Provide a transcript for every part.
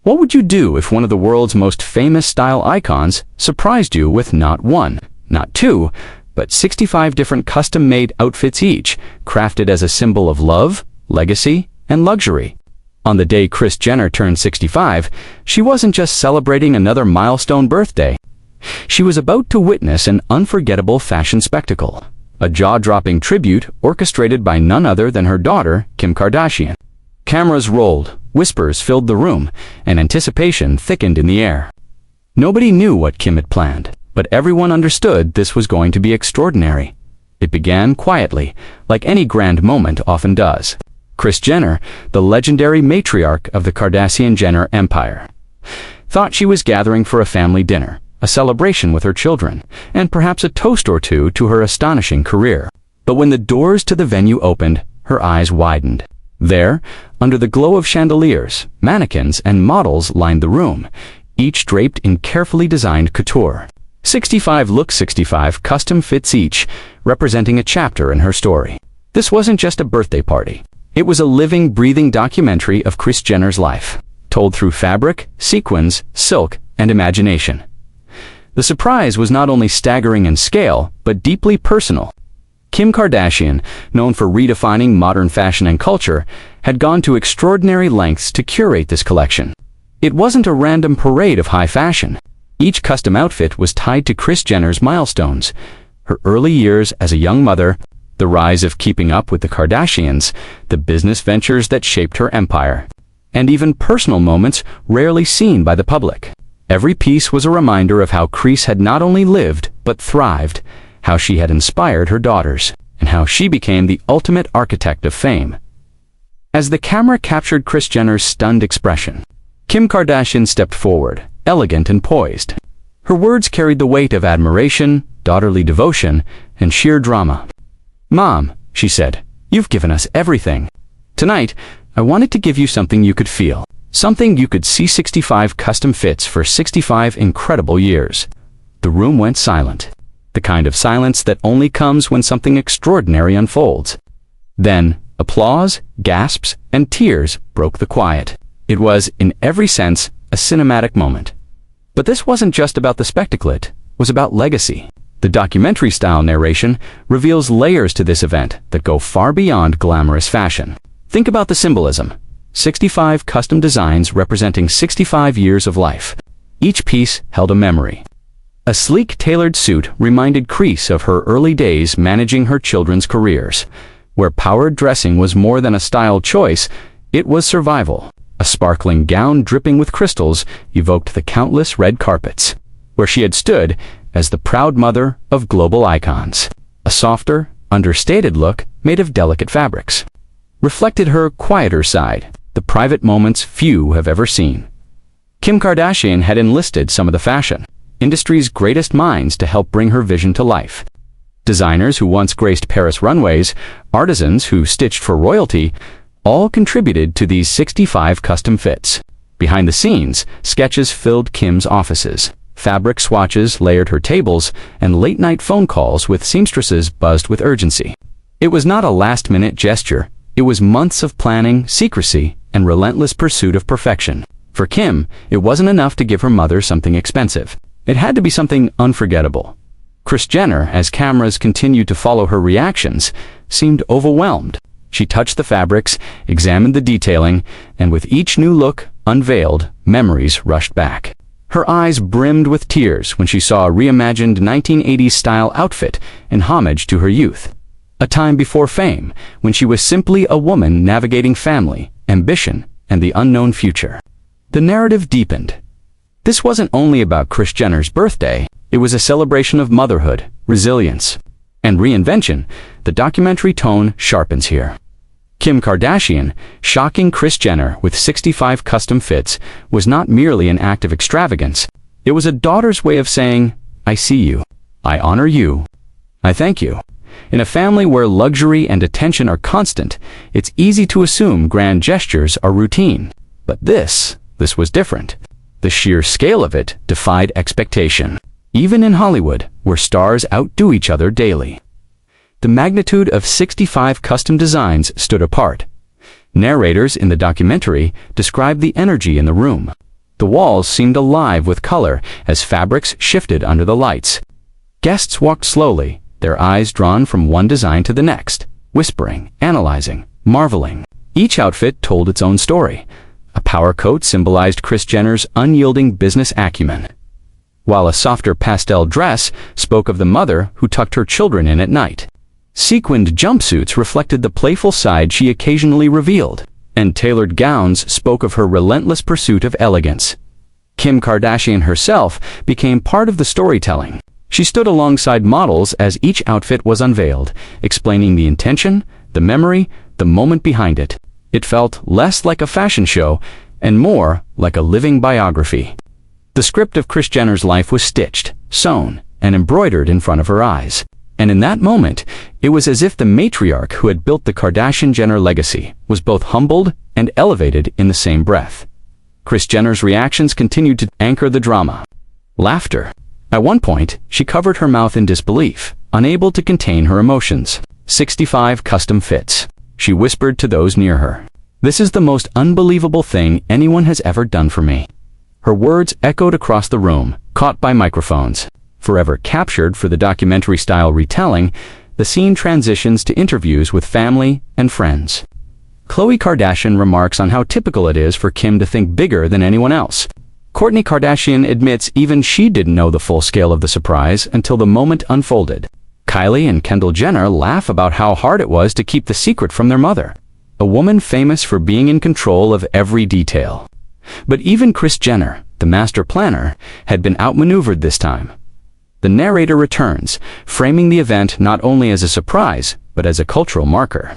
What would you do if one of the world's most famous style icons surprised you with not one, not two, but 65 different custom-made outfits each, crafted as a symbol of love, legacy, and luxury? On the day Kris Jenner turned 65, she wasn't just celebrating another milestone birthday. She was about to witness an unforgettable fashion spectacle, a jaw-dropping tribute orchestrated by none other than her daughter, Kim Kardashian. Cameras rolled, whispers filled the room, and anticipation thickened in the air. Nobody knew what Kim had planned, but everyone understood this was going to be extraordinary. It began quietly, like any grand moment often does. Kris Jenner, the legendary matriarch of the Kardashian-Jenner empire, thought she was gathering for a family dinner, a celebration with her children, and perhaps a toast or two to her astonishing career. But when the doors to the venue opened, her eyes widened. There, under the glow of chandeliers, mannequins and models lined the room, each draped in carefully designed couture. 65 look 65 custom fits each, representing a chapter in her story. This wasn't just a birthday party. It was a living, breathing documentary of Kris Jenner's life, told through fabric, sequins, silk, and imagination. The surprise was not only staggering in scale, but deeply personal. Kim Kardashian, known for redefining modern fashion and culture, had gone to extraordinary lengths to curate this collection. It wasn't a random parade of high fashion. Each custom outfit was tied to Kris Jenner's milestones: her early years as a young mother, the rise of keeping up with the Kardashians, the business ventures that shaped her empire, and even personal moments rarely seen by the public. Every piece was a reminder of how Kris had not only lived, but thrived, how she had inspired her daughters, and how she became the ultimate architect of fame. As the camera captured Kris Jenner's stunned expression, Kim Kardashian stepped forward, elegant and poised. Her words carried the weight of admiration, daughterly devotion, and sheer drama. "Mom," she said, "you've given us everything. Tonight, I wanted to give you something you could feel, something you could see. 65 custom fits for 65 incredible years." The room went silent, the kind of silence that only comes when something extraordinary unfolds. Then, applause, gasps, and tears broke the quiet. It was, in every sense, a cinematic moment. But this wasn't just about the spectacle, it was about legacy. The documentary-style narration reveals layers to this event that go far beyond glamorous fashion. Think about the symbolism. 65 custom designs representing 65 years of life. Each piece held a memory. A sleek, tailored suit reminded Kris of her early days managing her children's careers. Where powered dressing was more than a style choice, it was survival. A sparkling gown dripping with crystals evoked the countless red carpets, where she had stood as the proud mother of global icons. A softer, understated look made of delicate fabrics reflected her quieter side, the private moments few have ever seen. Kim Kardashian had enlisted some of the fashion industry's greatest minds to help bring her vision to life. Designers who once graced Paris runways, artisans who stitched for royalty, all contributed to these 65 custom fits. Behind the scenes, sketches filled Kim's offices. Fabric swatches layered her tables, and late-night phone calls with seamstresses buzzed with urgency. It was not a last-minute gesture. It was months of planning, secrecy, and relentless pursuit of perfection. For Kim, it wasn't enough to give her mother something expensive. It had to be something unforgettable. Kris Jenner, as cameras continued to follow her reactions, seemed overwhelmed. She touched the fabrics, examined the detailing, and with each new look unveiled, memories rushed back. Her eyes brimmed with tears when she saw a reimagined 1980s-style outfit in homage to her youth. A time before fame, when she was simply a woman navigating family, ambition, and the unknown future. The narrative deepened. This wasn't only about Kris Jenner's birthday, it was a celebration of motherhood, resilience, and reinvention. The documentary tone sharpens here. Kim Kardashian, shocking Kris Jenner with 65 custom fits, was not merely an act of extravagance. It was a daughter's way of saying, "I see you. I honor you. I thank you." In a family where luxury and attention are constant, it's easy to assume grand gestures are routine. But this was different. The sheer scale of it defied expectation. Even in Hollywood, where stars outdo each other daily, the magnitude of 65 custom designs stood apart. Narrators in the documentary described the energy in the room. The walls seemed alive with color as fabrics shifted under the lights. Guests walked slowly, their eyes drawn from one design to the next, whispering, analyzing, marveling. Each outfit told its own story. A power coat symbolized Kris Jenner's unyielding business acumen, while a softer pastel dress spoke of the mother who tucked her children in at night. Sequined jumpsuits reflected the playful side she occasionally revealed, and tailored gowns spoke of her relentless pursuit of elegance. Kim Kardashian herself became part of the storytelling. She stood alongside models as each outfit was unveiled, explaining the intention, the memory, the moment behind it. It felt less like a fashion show and more like a living biography. The script of Kris Jenner's life was stitched, sewn, and embroidered in front of her eyes. And in that moment, it was as if the matriarch who had built the Kardashian-Jenner legacy was both humbled and elevated in the same breath. Kris Jenner's reactions continued to anchor the drama. Laughter. At one point, she covered her mouth in disbelief, unable to contain her emotions. 65 custom fits. She whispered to those near her. "This is the most unbelievable thing anyone has ever done for me." Her words echoed across the room, caught by microphones. Forever captured for the documentary-style retelling, the scene transitions to interviews with family and friends. Khloe Kardashian remarks on how typical it is for Kim to think bigger than anyone else. Kourtney Kardashian admits even she didn't know the full scale of the surprise until the moment unfolded. Kylie and Kendall Jenner laugh about how hard it was to keep the secret from their mother, a woman famous for being in control of every detail. But even Kris Jenner, the master planner, had been outmaneuvered this time. The narrator returns, framing the event not only as a surprise, but as a cultural marker.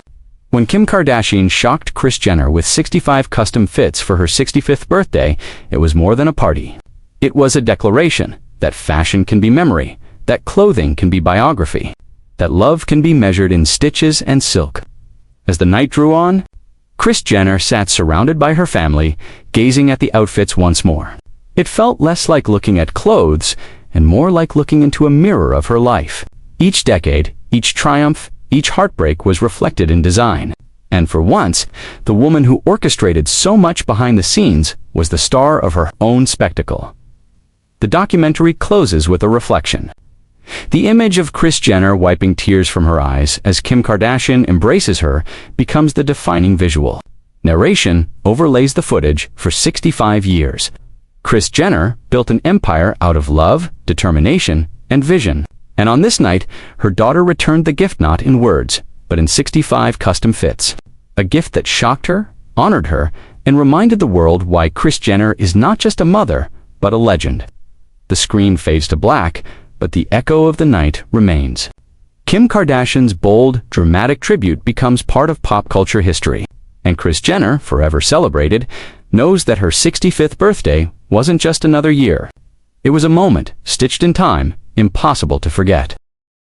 When Kim Kardashian shocked Kris Jenner with 65 custom fits for her 65th birthday, it was more than a party. It was a declaration that fashion can be memory, that clothing can be biography, that love can be measured in stitches and silk. As the night drew on, Kris Jenner sat surrounded by her family, gazing at the outfits once more. It felt less like looking at clothes and more like looking into a mirror of her life. Each decade, each triumph, each heartbreak was reflected in design. And for once, the woman who orchestrated so much behind the scenes was the star of her own spectacle. The documentary closes with a reflection. The image of Kris Jenner wiping tears from her eyes as Kim Kardashian embraces her becomes the defining visual. Narration overlays the footage for 65 years. Kris Jenner built an empire out of love, determination, and vision. And on this night, her daughter returned the gift not in words, but in 65 custom fits. A gift that shocked her, honored her, and reminded the world why Kris Jenner is not just a mother, but a legend. The screen fades to black, but the echo of the night remains. Kim Kardashian's bold, dramatic tribute becomes part of pop culture history. And Kris Jenner, forever celebrated, knows that her 65th birthday wasn't just another year. It was a moment, stitched in time, impossible to forget.